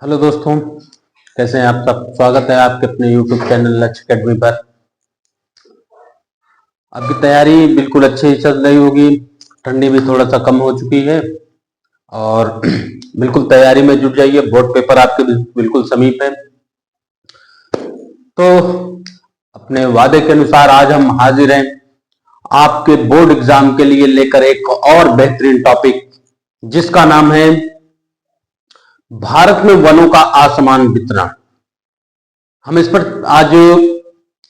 Hello दोस्तों, कैसे हैं आप सब। स्वागत है आपके अपने YouTube चैनल लक्ष्य अकेडमी पर। आपकी तैयारी बिल्कुल अच्छी चल रही होगी। ठंडी भी थोड़ा सा कम हो चुकी है और बिल्कुल तैयारी में जुट जाइए। बोर्ड पेपर आपके बिल्कुल समीप है। तो अपने वादे के अनुसार आज हम हाजिर हैं आपके बोर्ड एग्जाम के लिए लेकर एक और बेहतरीन टॉपिक, जिसका नाम है भारत में वनों का असमान वितरण। हम इस पर आज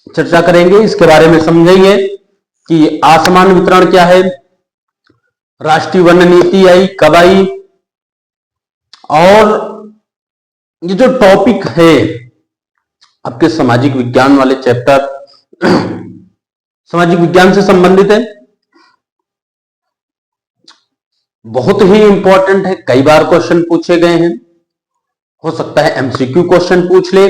चर्चा करेंगे, इसके बारे में समझेंगे कि असमान वितरण क्या है, राष्ट्रीय वन नीति आई कब आई, और ये जो टॉपिक है आपके सामाजिक विज्ञान वाले चैप्टर सामाजिक विज्ञान से संबंधित है, बहुत ही इंपॉर्टेंट है। कई बार क्वेश्चन पूछे गए हैं, हो सकता है एमसीक्यू क्वेश्चन पूछ ले,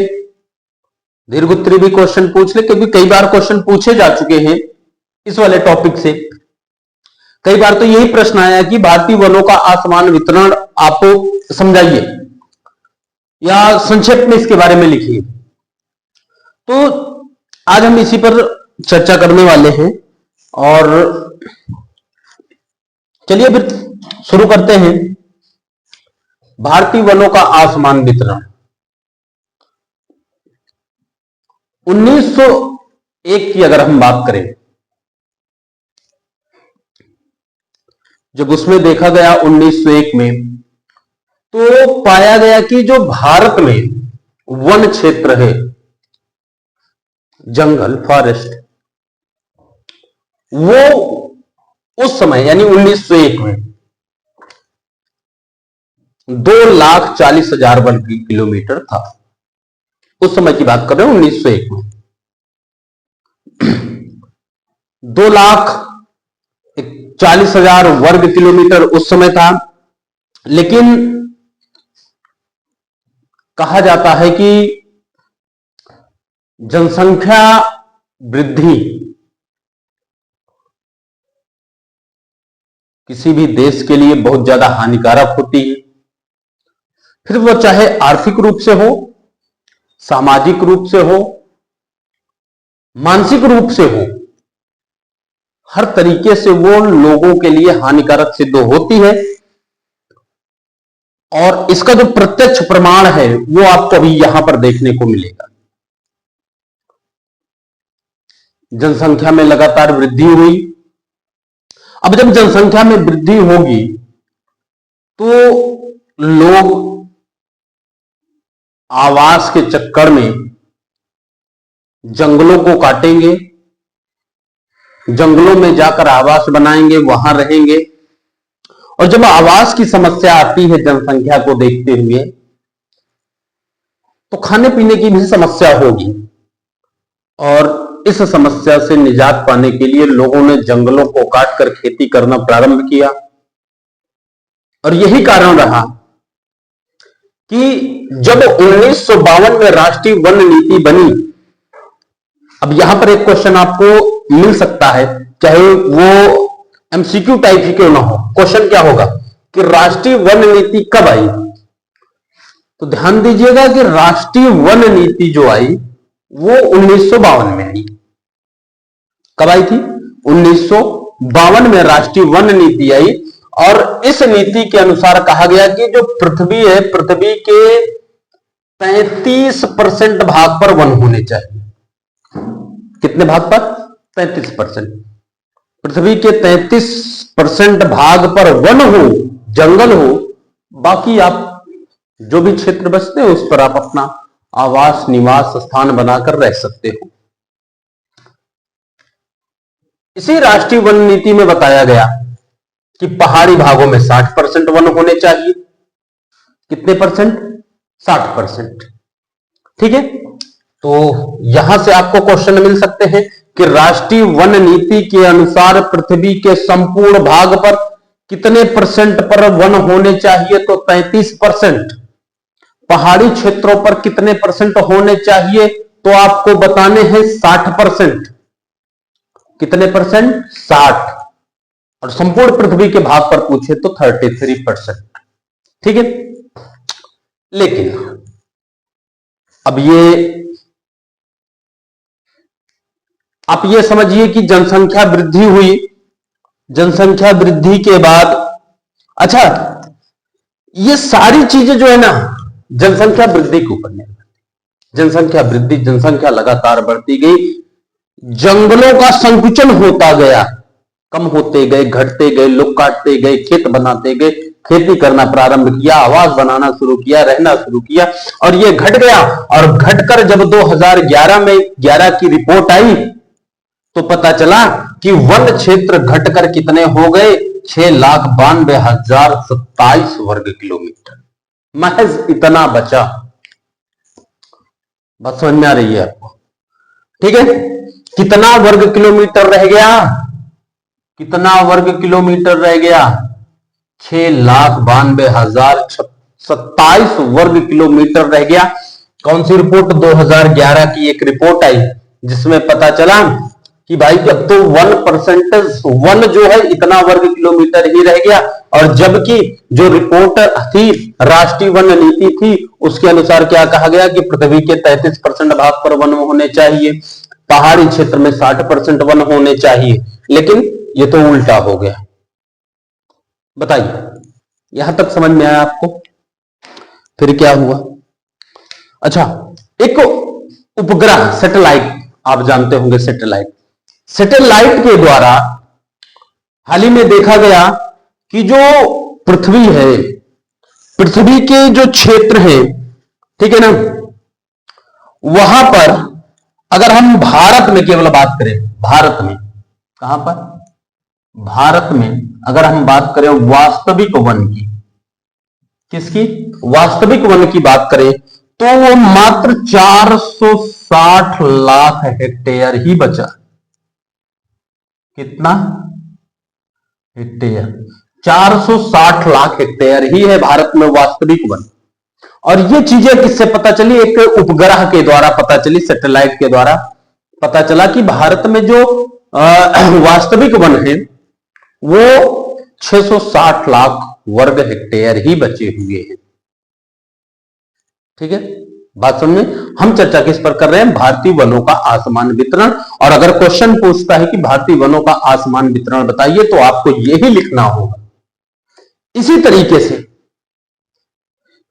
दीर्घ उत्तरीय भी क्वेश्चन पूछ ले, क्योंकि कई बार क्वेश्चन पूछे जा चुके हैं इस वाले टॉपिक से। कई बार तो यही प्रश्न आया कि भारतीय वनों का असमान वितरण आप समझाइए या संक्षेप में इसके बारे में लिखिए। तो आज हम इसी पर चर्चा करने वाले हैं और चलिए फिर शुरू करते हैं। भारतीय वनों का असमान वितरण 1901 की अगर हम बात करें, जब उसमें देखा गया 1901 में, तो पाया गया कि जो भारत में वन क्षेत्र है, जंगल फॉरेस्ट, वो उस समय यानी 1901 में 2,40,000 वर्ग किलोमीटर था। उस समय की बात कर रहे हैं 1901 में 2,40,000 वर्ग किलोमीटर उस समय था। लेकिन कहा जाता है कि जनसंख्या वृद्धि किसी भी देश के लिए बहुत ज्यादा हानिकारक होती है, फिर वो चाहे आर्थिक रूप से हो, सामाजिक रूप से हो, मानसिक रूप से हो, हर तरीके से वो लोगों के लिए हानिकारक सिद्ध होती है। और इसका जो प्रत्यक्ष प्रमाण है वो आपको अभी यहां पर देखने को मिलेगा। जनसंख्या में लगातार वृद्धि हुई। अब जब जनसंख्या में वृद्धि होगी तो लोग आवास के चक्कर में जंगलों को काटेंगे, जंगलों में जाकर आवास बनाएंगे, वहां रहेंगे। और जब आवास की समस्या आती है जनसंख्या को देखते हुए, तो खाने पीने की भी समस्या होगी। और इस समस्या से निजात पाने के लिए लोगों ने जंगलों को काटकर खेती करना प्रारंभ किया। और यही कारण रहा कि जब 1952 में राष्ट्रीय वन नीति बनी, अब यहां पर एक क्वेश्चन आपको मिल सकता है, चाहे वो एमसीक्यू टाइप ही क्यों ना हो। क्वेश्चन क्या होगा कि राष्ट्रीय वन नीति कब आई। तो ध्यान दीजिएगा कि राष्ट्रीय वन नीति जो आई वो 1952 में आई। कब आई थी? 1952 में राष्ट्रीय वन नीति आई। और इस नीति के अनुसार कहा गया कि जो पृथ्वी है, पृथ्वी के 35% भाग पर वन होने चाहिए। कितने भाग पर? 35%। पृथ्वी के 33% भाग पर वन हो, जंगल हो, बाकी आप जो भी क्षेत्र बचते हैं उस पर आप अपना आवास निवास स्थान बनाकर रह सकते हो। इसी राष्ट्रीय वन नीति में बताया गया कि पहाड़ी भागों में 60% वन होने चाहिए। कितने परसेंट? 60%। ठीक है। तो यहां से आपको क्वेश्चन मिल सकते हैं कि राष्ट्रीय वन नीति के अनुसार पृथ्वी के संपूर्ण भाग पर कितने परसेंट पर वन होने चाहिए? तो 33%। पहाड़ी क्षेत्रों पर कितने परसेंट होने चाहिए? तो आपको बताने हैं 60%। कितने परसेंट? 60। और संपूर्ण पृथ्वी के भाग पर पूछे तो 33%। ठीक है। लेकिन अब आप ये समझिए कि जनसंख्या वृद्धि हुई, जनसंख्या वृद्धि के बाद अच्छा ये सारी चीजें जो है ना जनसंख्या वृद्धि के ऊपर निर्भर, जनसंख्या वृद्धि, जनसंख्या लगातार बढ़ती गई, जंगलों का संकुचन होता गया, कम होते गए, घटते गए, लोग काटते गए, खेत बनाते गए, खेती करना प्रारंभ किया, आवास बनाना शुरू किया, रहना शुरू किया, और ये घट गया। और घटकर जब 2011 में 11 की रिपोर्ट आई तो पता चला कि वन क्षेत्र घटकर कितने हो गए, 6,92,027 वर्ग किलोमीटर, महज इतना बचा। बात समझ में आ रही है आपको? ठीक है, कितना वर्ग किलोमीटर रह गया, कितना वर्ग किलोमीटर रह गया, 6,92,027 वर्ग किलोमीटर रह गया। कौन सी रिपोर्ट? 2011 की एक रिपोर्ट आई जिसमें पता चला कि भाई अब तो 1% वन जो है इतना वर्ग किलोमीटर ही रह गया। और जबकि जो रिपोर्ट थी, राष्ट्रीय वन नीति थी, उसके अनुसार क्या कहा गया कि पृथ्वी के 33% भाग पर वन होने चाहिए, पहाड़ी क्षेत्र में 60% वन होने चाहिए, लेकिन ये तो उल्टा हो गया। बताइए, यहां तक समझ में आया आपको? फिर क्या हुआ? अच्छा, एक उपग्रह सैटेलाइट, आप जानते होंगे सैटेलाइट, सैटेलाइट के द्वारा हाल ही में देखा गया कि जो पृथ्वी है, पृथ्वी के जो क्षेत्र है, ठीक है ना, वहां पर अगर हम भारत में केवल बात करें, भारत में, कहां पर? भारत में अगर हम बात करें वास्तविक वन की, किसकी? वास्तविक वन की बात करें तो वो मात्र 460 लाख हेक्टेयर ही बचा। कितना हेक्टेयर? 460 लाख हेक्टेयर ही है भारत में वास्तविक वन। और ये चीजें किससे पता चली? एक उपग्रह के द्वारा पता चली, सैटेलाइट के द्वारा पता चला कि भारत में जो वास्तविक वन है वो 660 लाख वर्ग हेक्टेयर ही बचे हुए हैं। ठीक है, बात समझे? हम चर्चा किस पर कर रहे हैं? भारतीय वनों का आसमान वितरण। और अगर क्वेश्चन पूछता है कि भारतीय वनों का आसमान वितरण बताइए, तो आपको यही लिखना होगा। इसी तरीके से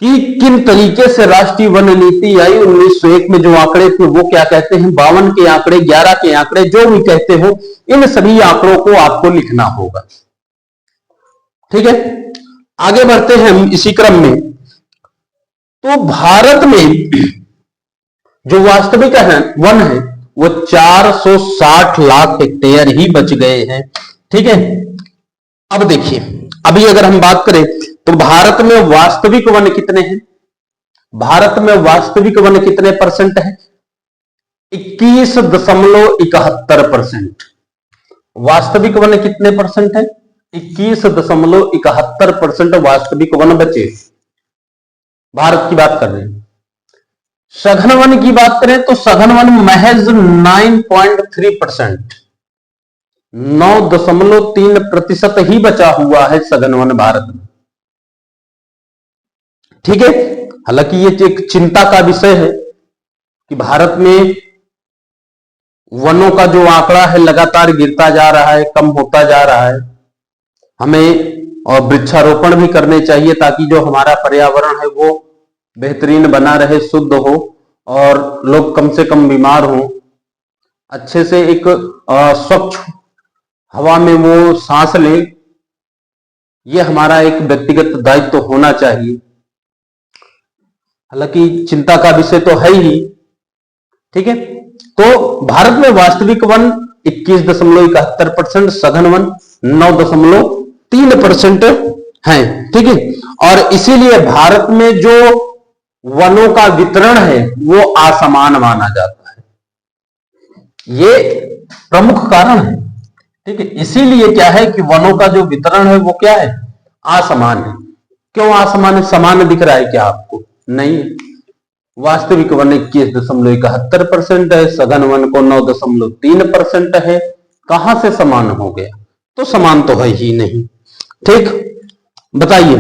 कि किन तरीके से राष्ट्रीय वन नीति आई 1901 में, जो आंकड़े थे वो क्या कहते हैं, 52 के आंकड़े, 11 के आंकड़े, जो भी कहते हो, इन सभी आंकड़ों को आपको लिखना होगा। ठीक है, आगे बढ़ते हैं हम इसी क्रम में। तो भारत में जो वास्तविक है वन है वो 460 लाख हेक्टेयर ही बच गए हैं। ठीक है, अब देखिए, अभी अगर हम बात करें तो भारत में वास्तविक वन कितने हैं? भारत में वास्तविक वन कितने परसेंट है? 21.71%। वास्तविक वन कितने परसेंट है? 21.71% वास्तविक वन बचे। भारत की बात कर रहे हैं। सघन वन की बात करें तो सघन वन महज 9.3%, 9.3% ही बचा हुआ है सघन वन भारत में। ठीक है, हालांकि ये एक चिंता का विषय है कि भारत में वनों का जो आंकड़ा है लगातार गिरता जा रहा है, कम होता जा रहा है। हमें और वृक्षारोपण भी करने चाहिए ताकि जो हमारा पर्यावरण है वो बेहतरीन बना रहे, शुद्ध हो और लोग कम से कम बीमार हों, अच्छे से एक स्वच्छ हवा में वो सांस लें। ये हमारा एक व्यक्तिगत दायित्व होना चाहिए। हालांकि चिंता का विषय तो है ही। ठीक है, तो भारत में वास्तविक वन 21.71%, सघन वन 9.3% है। ठीक है, और इसीलिए भारत में जो वनों का वितरण है वो असमान माना जाता है। ये प्रमुख कारण है। ठीक है, इसीलिए क्या है कि वनों का जो वितरण है वो क्या है? असमान है। क्यों असमान है? समान दिख रहा है क्या आपको? नहीं, वास्तविक वन 21.71% है, सघन वन को 9.3% है। कहां से समान हो गया? तो समान तो है ही नहीं। ठीक, बताइए।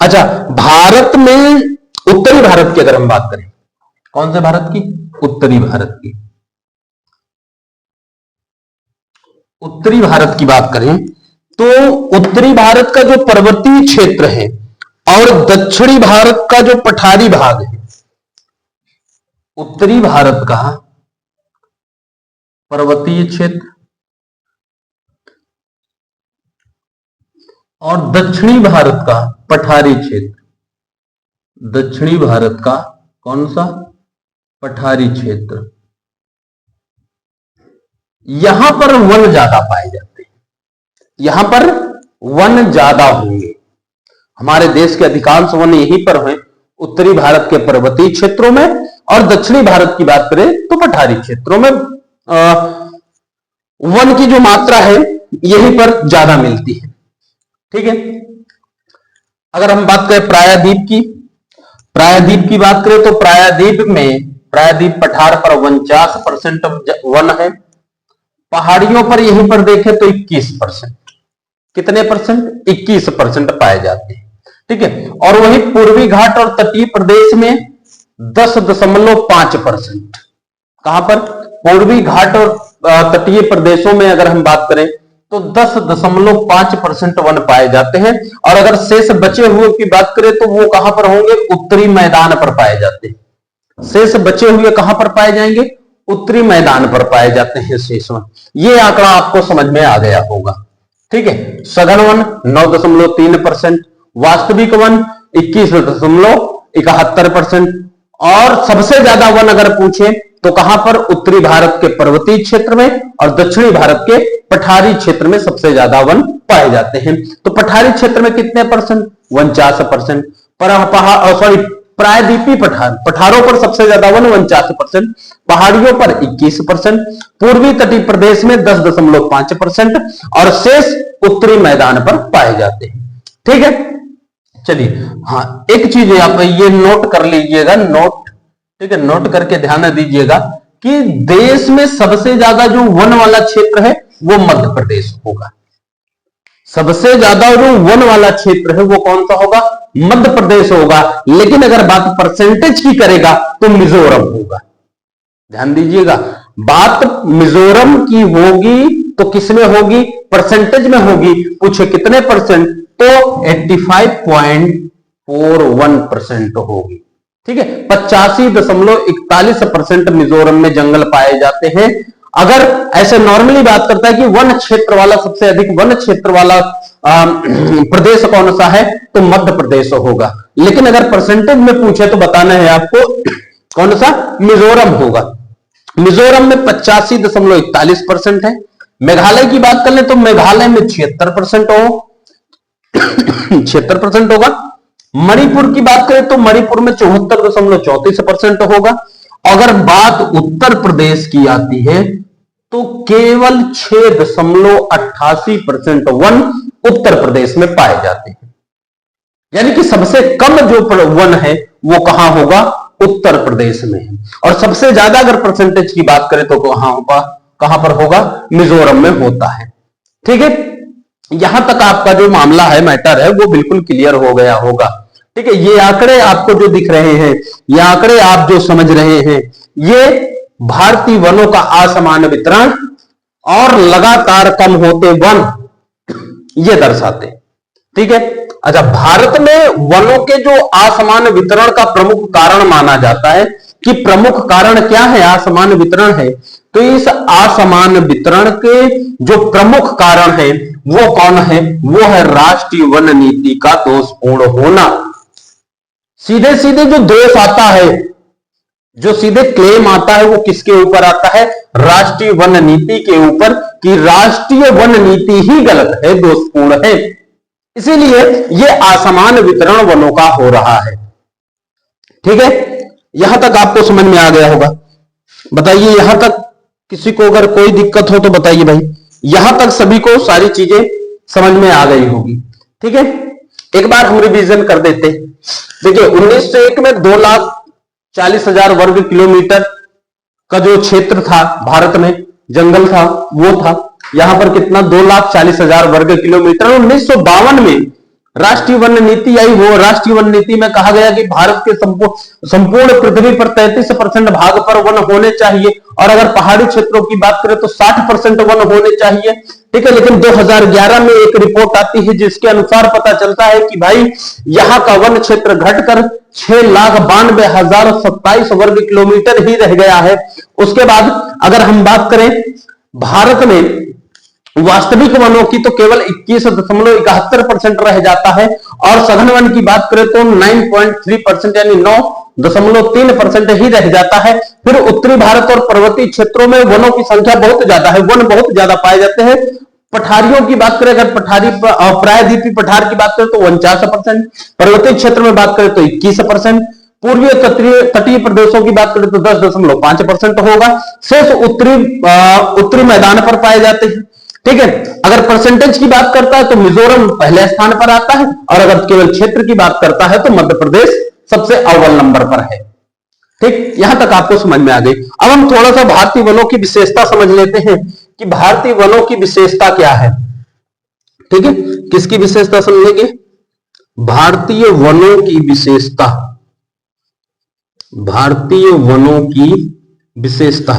अच्छा, भारत में उत्तरी भारत की अगर हम बात करें, कौन से भारत की? उत्तरी भारत की। उत्तरी भारत की बात करें तो उत्तरी भारत का जो पर्वतीय क्षेत्र है और दक्षिणी भारत का जो पठारी भाग है, उत्तरी भारत का पर्वतीय क्षेत्र और दक्षिणी भारत का पठारी क्षेत्र, दक्षिणी भारत का कौन सा? पठारी क्षेत्र, यहां पर वन ज्यादा पाए जाते हैं, यहां पर वन ज्यादा होंगे। हमारे देश के अधिकांश वन यहीं पर हैं, उत्तरी भारत के पर्वतीय क्षेत्रों में, और दक्षिणी भारत की बात करें तो पठारी क्षेत्रों में वन की जो मात्रा है यहीं पर ज्यादा मिलती है। ठीक है, अगर हम बात करें प्रायद्वीप की, प्रायद्वीप की बात करें तो प्रायद्वीप में, प्रायद्वीप पठार पर 49% वन है, पहाड़ियों पर यहीं पर देखें तो 21%, कितने परसेंट? 21% पाए जाते हैं। ठीक है, और वहीं पूर्वी घाट और तटीय प्रदेश में 10.5%। कहां पर? पूर्वी घाट और तटीय प्रदेशों में अगर हम बात करें तो 10.5% वन पाए जाते हैं। और अगर शेष बचे हुए की बात करें तो वो कहां पर होंगे? उत्तरी मैदान पर पाए जाते हैं। शेष बचे हुए कहां पर पाए जाएंगे? उत्तरी मैदान पर पाए जाते हैं शेष वन। ये आंकड़ा आपको समझ में आ गया होगा। ठीक है, सघन वन 9.3%, वास्तविक वन 21.71%, और सबसे ज्यादा वन अगर पूछे तो कहां पर? उत्तरी भारत के पर्वतीय क्षेत्र में और दक्षिणी भारत के पठारी क्षेत्र में सबसे ज्यादा वन पाए जाते हैं। तो पठारी क्षेत्र में कितने परसेंट? 49%। सॉरी, प्रायद्वीपीय पठारों पर सबसे ज्यादा वन 49%, पहाड़ियों पर 21%, पूर्वी तटीय प्रदेश में 10.5% और शेष उत्तरी मैदान पर पाए जाते हैं। ठीक है, चलिए, हाँ, एक चीज आप ये नोट कर लीजिएगा, नोट, ठीक है, नोट करके ध्यान दीजिएगा कि देश में सबसे ज्यादा जो वन वाला क्षेत्र है वो मध्य प्रदेश होगा। सबसे ज्यादा जो वन वाला क्षेत्र है वो कौन सा होगा? मध्य प्रदेश होगा। लेकिन अगर बात परसेंटेज की करेगा तो मिजोरम होगा। ध्यान दीजिएगा, बात मिजोरम की होगी तो किसमें होगी? परसेंटेज में होगी। पूछे कितने परसेंट? तो 85.41% होगी। ठीक है, 85.41% मिजोरम में जंगल पाए जाते हैं। अगर ऐसे नॉर्मली बात करता है कि वन क्षेत्र वाला, सबसे अधिक वन क्षेत्र वाला प्रदेश कौन सा है, तो मध्य प्रदेश होगा। लेकिन अगर परसेंटेज में पूछे तो बताना है आपको कौन सा? मिजोरम होगा। मिजोरम में 85.41% है। मेघालय की बात कर ले तो मेघालय में 76% हो 76% होगा। मणिपुर की बात करें तो मणिपुर में 74.34% होगा। अगर बात उत्तर प्रदेश की आती है तो केवल 6.88% वन उत्तर प्रदेश में पाए जाते हैं। यानी कि सबसे कम जो वन है वो कहां होगा? उत्तर प्रदेश में है। और सबसे ज्यादा अगर परसेंटेज की बात करें तो कहां पर होगा? मिजोरम में होता है। ठीक है, यहां तक आपका जो मामला है, मैटर है, वो बिल्कुल क्लियर हो गया होगा। ठीक है, ये आंकड़े आपको जो दिख रहे हैं, ये आंकड़े आप जो समझ रहे हैं, ये भारतीय वनों का असमान वितरण और लगातार कम होते वन ये दर्शाते हैं। ठीक है, अच्छा, भारत में वनों के जो असमान वितरण का प्रमुख कारण माना जाता है कि प्रमुख कारण क्या है? असमान वितरण है। तो इस असमान वितरण के जो प्रमुख कारण है वो कौन है? वो है राष्ट्रीय वन नीति का दोषपूर्ण होना। सीधे सीधे जो दोष आता है, जो सीधे क्लेम आता है, वो किसके ऊपर आता है? राष्ट्रीय वन नीति के ऊपर, कि राष्ट्रीय वन नीति ही गलत है, दोषपूर्ण है। इसीलिए यह असमान वितरण वनों का हो रहा है। ठीक है, यहां तक आपको समझ में आ गया होगा। बताइए, यहां तक किसी को अगर कोई दिक्कत हो तो बताइए भाई। यहां तक सभी को सारी चीजें समझ में आ गई होगी। ठीक है, एक बार हम रिवीजन कर देते हैं। देखिए, 1901 में 2,40,000 वर्ग किलोमीटर का जो क्षेत्र था भारत में, जंगल था, वो था। यहां पर कितना? 2,40,000 वर्ग किलोमीटर। 1952 में राष्ट्रीय वन नीति आई, वो राष्ट्रीय वन नीति में कहा गया कि भारत के संपूर्ण पृथ्वी पर 33% भाग पर वन होने चाहिए, और अगर पहाड़ी क्षेत्रों की बात करें तो 60% वन होने चाहिए। ठीक है, लेकिन 2011 में एक रिपोर्ट आती है जिसके अनुसार पता चलता है कि भाई यहां का वन क्षेत्र घटकर 6,92,027 वर्ग किलोमीटर ही रह गया है। उसके बाद अगर हम बात करें भारत में वास्तविक वनों की तो केवल 21.71% रह जाता है, और सघन वन की बात करें तो 9.3% यानी 9.3% ही रह जाता है। फिर उत्तरी भारत और पर्वतीय क्षेत्रों में वनों की संख्या बहुत ज्यादा है, वन बहुत ज्यादा पाए जाते हैं। पठारियों की बात करें, अगर पठारी प्रायद्वीपीय पठार की बात करें तो 49%, पर्वतीय क्षेत्र में बात करें तो 21%, पूर्वीय तटीय प्रदेशों की बात करें तो 10.5% होगा। शेष उत्तरी मैदान पर पाए जाते हैं। ठीक है, अगर परसेंटेज की बात करता है तो मिजोरम पहले स्थान पर आता है, और अगर केवल क्षेत्र की बात करता है तो मध्य प्रदेश सबसे अव्वल नंबर पर है। ठीक, यहां तक आपको समझ में आ गई। अब हम थोड़ा सा भारतीय वनों की विशेषता समझ लेते हैं कि भारतीय वनों की विशेषता क्या है। ठीक है, किसकी विशेषता समझेंगे? भारतीय वनों की विशेषता, भारतीय वनों की विशेषता।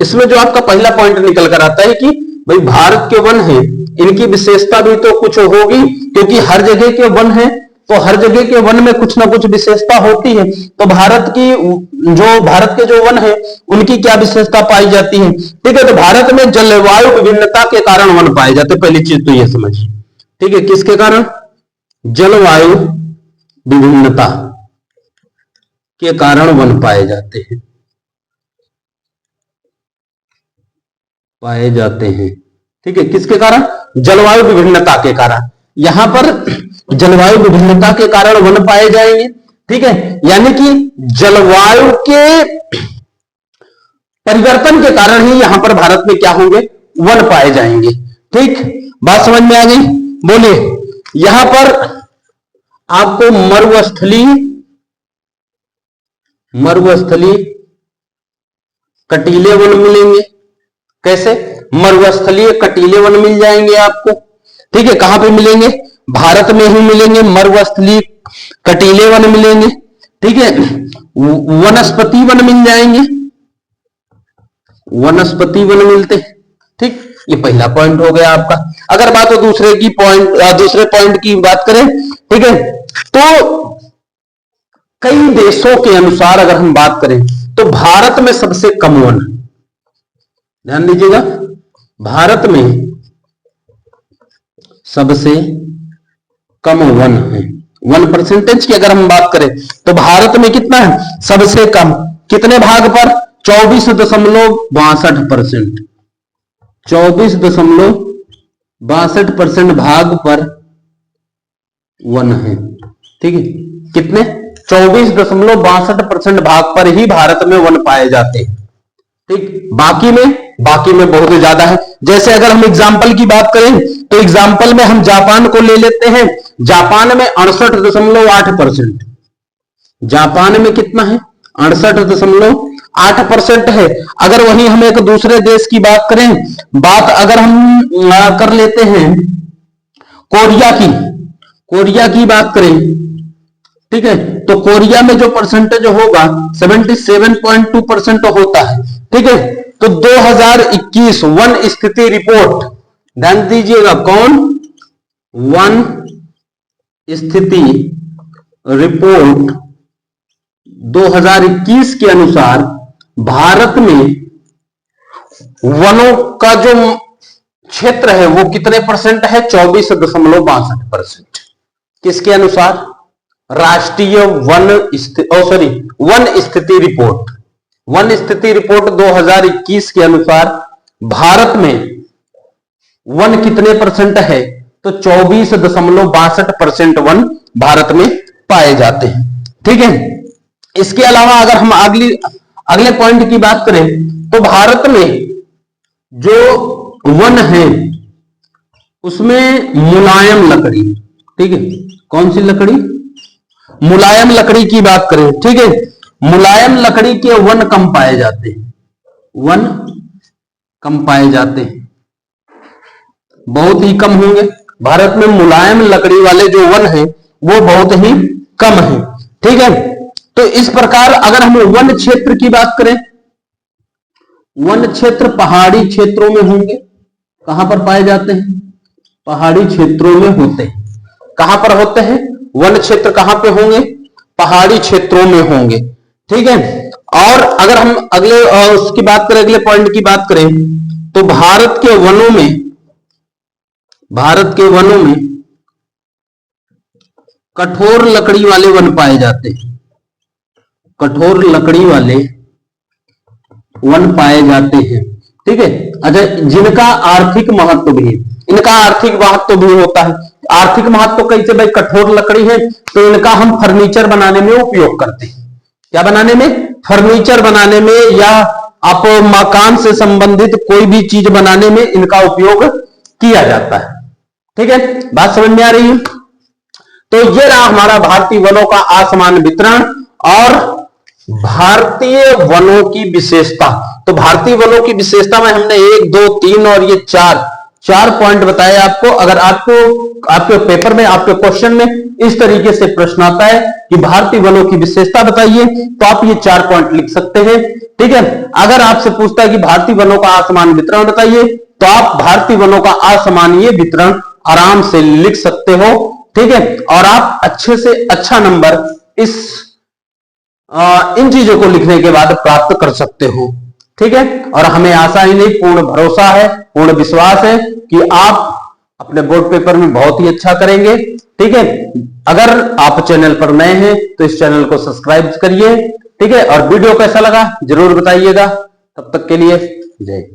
इसमें जो आपका पहला पॉइंट निकल कर आता है कि भाई भारत के वन हैं, इनकी विशेषता भी तो कुछ होगी, क्योंकि हर जगह के वन हैं तो हर जगह के वन में कुछ ना कुछ विशेषता होती है। तो भारत के जो वन है उनकी क्या विशेषता पाई जाती है? ठीक है, तो भारत में जलवायु विभिन्नता के कारण वन पाए जाते। पहली चीज तो ये समझिए। ठीक है, किसके कारण? जलवायु विभिन्नता के कारण वन पाए जाते हैं, पाए जाते हैं। ठीक है, किसके कारण? जलवायु विभिन्नता के कारण। यहां पर जलवायु विभिन्नता के कारण वन पाए जाएंगे। ठीक है, यानी कि जलवायु के परिवर्तन के कारण ही यहां पर भारत में क्या होंगे? वन पाए जाएंगे। ठीक, बात समझ में आ गई? बोलिए। यहां पर आपको मरुस्थलीय कटीले वन मिलेंगे। कैसे? मरुस्थलीय कटीले वन मिल जाएंगे आपको। ठीक है, कहां पे मिलेंगे? भारत में ही मिलेंगे, मरुस्थलीय कटीले वन मिलेंगे। ठीक है, वनस्पति वन मिल जाएंगे, वनस्पति वन मिलते हैं। ठीक, ये पहला पॉइंट हो गया आपका। अगर बात हो दूसरे पॉइंट की बात करें, ठीक है, तो कई देशों के अनुसार अगर हम बात करें तो भारत में सबसे कम वन, ध्यान दीजिएगा, भारत में सबसे कम वन है। वन परसेंटेज की अगर हम बात करें तो भारत में कितना है? सबसे कम। कितने भाग पर? 24.62%। 24.62% भाग पर वन है। ठीक है, कितने? 24.62% भाग पर ही भारत में वन पाए जाते हैं। ठीक, बाकी में बहुत ज्यादा है। जैसे अगर हम एग्जाम्पल की बात करें तो एग्जाम्पल में हम जापान को ले लेते हैं। जापान में 68.8%। जापान में कितना है? 68.8% है। अगर वहीं हम एक दूसरे देश की बात करें, अगर हम कर लेते हैं कोरिया की बात करें, ठीक है, तो कोरिया में जो परसेंटेज होगा 77.2% होता है। ठीक है, तो 2021 वन स्थिति रिपोर्ट, ध्यान दीजिएगा, कौन? वन स्थिति रिपोर्ट 2021 के अनुसार भारत में वनों का जो क्षेत्र है वो कितने परसेंट है? 24.62%। किसके अनुसार? राष्ट्रीय वन स्थिति रिपोर्ट, वन स्थिति रिपोर्ट 2021 के अनुसार भारत में वन कितने परसेंट है? तो 24.62% वन भारत में पाए जाते हैं। ठीक है, इसके अलावा अगर हम अगले पॉइंट की बात करें तो भारत में जो वन है उसमें मुलायम लकड़ी, ठीक है, कौन सी लकड़ी? मुलायम लकड़ी की बात करें, ठीक है, मुलायम लकड़ी के वन कम पाए जाते हैं, वन कम पाए जाते हैं, बहुत ही कम होंगे। भारत में मुलायम लकड़ी वाले जो वन है वो बहुत ही कम है। ठीक है, तो इस प्रकार अगर हम वन क्षेत्र की बात करें, वन क्षेत्र पहाड़ी क्षेत्रों में होंगे। कहां पर पाए जाते हैं? पहाड़ी क्षेत्रों में होते हैं। कहां पर होते हैं वन क्षेत्र? कहां पे होंगे? पहाड़ी क्षेत्रों में होंगे। ठीक है, और अगर हम अगले उसकी बात करें, अगले पॉइंट की बात करें, तो भारत के वनों में कठोर लकड़ी वाले वन पाए जाते हैं। कठोर लकड़ी वाले वन पाए जाते हैं। ठीक है, अच्छा, जिनका आर्थिक महत्व भी है, इनका आर्थिक महत्व भी होता है। आर्थिक महत्व कैसे? भाई कठोर लकड़ी है तो इनका हम फर्नीचर बनाने में उपयोग करते हैं। क्या बनाने में? फर्नीचर बनाने में, या आप मकान से संबंधित कोई भी चीज बनाने में इनका उपयोग किया जाता है। ठीक है, बात समझ में आ रही है? तो ये रहा हमारा भारतीय वनों का असमान वितरण और भारतीय वनों की विशेषता। तो भारतीय वनों की विशेषता में हमने 1, 2, 3 और ये 4 पॉइंट बताए आपको। अगर आपको आपके पेपर में, आपके क्वेश्चन में इस तरीके से प्रश्न आता है कि भारतीय वनों की विशेषता बताइए, तो आप ये 4 पॉइंट लिख सकते हैं। ठीक है, अगर आपसे पूछता है कि भारतीय वनों का असमान वितरण बताइए, तो आप भारतीय वनों का असमानीय वितरण आराम से लिख सकते हो। ठीक है, और आप अच्छे से अच्छा नंबर इन चीजों को लिखने के बाद प्राप्त कर सकते हो। ठीक है, और हमें आशा ही नहीं, पूर्ण भरोसा है, पूर्ण विश्वास है कि आप अपने बोर्ड पेपर में बहुत ही अच्छा करेंगे। ठीक है, अगर आप चैनल पर नए हैं तो इस चैनल को सब्सक्राइब करिए। ठीक है, और वीडियो कैसा लगा जरूर बताइएगा। तब तक के लिए जय।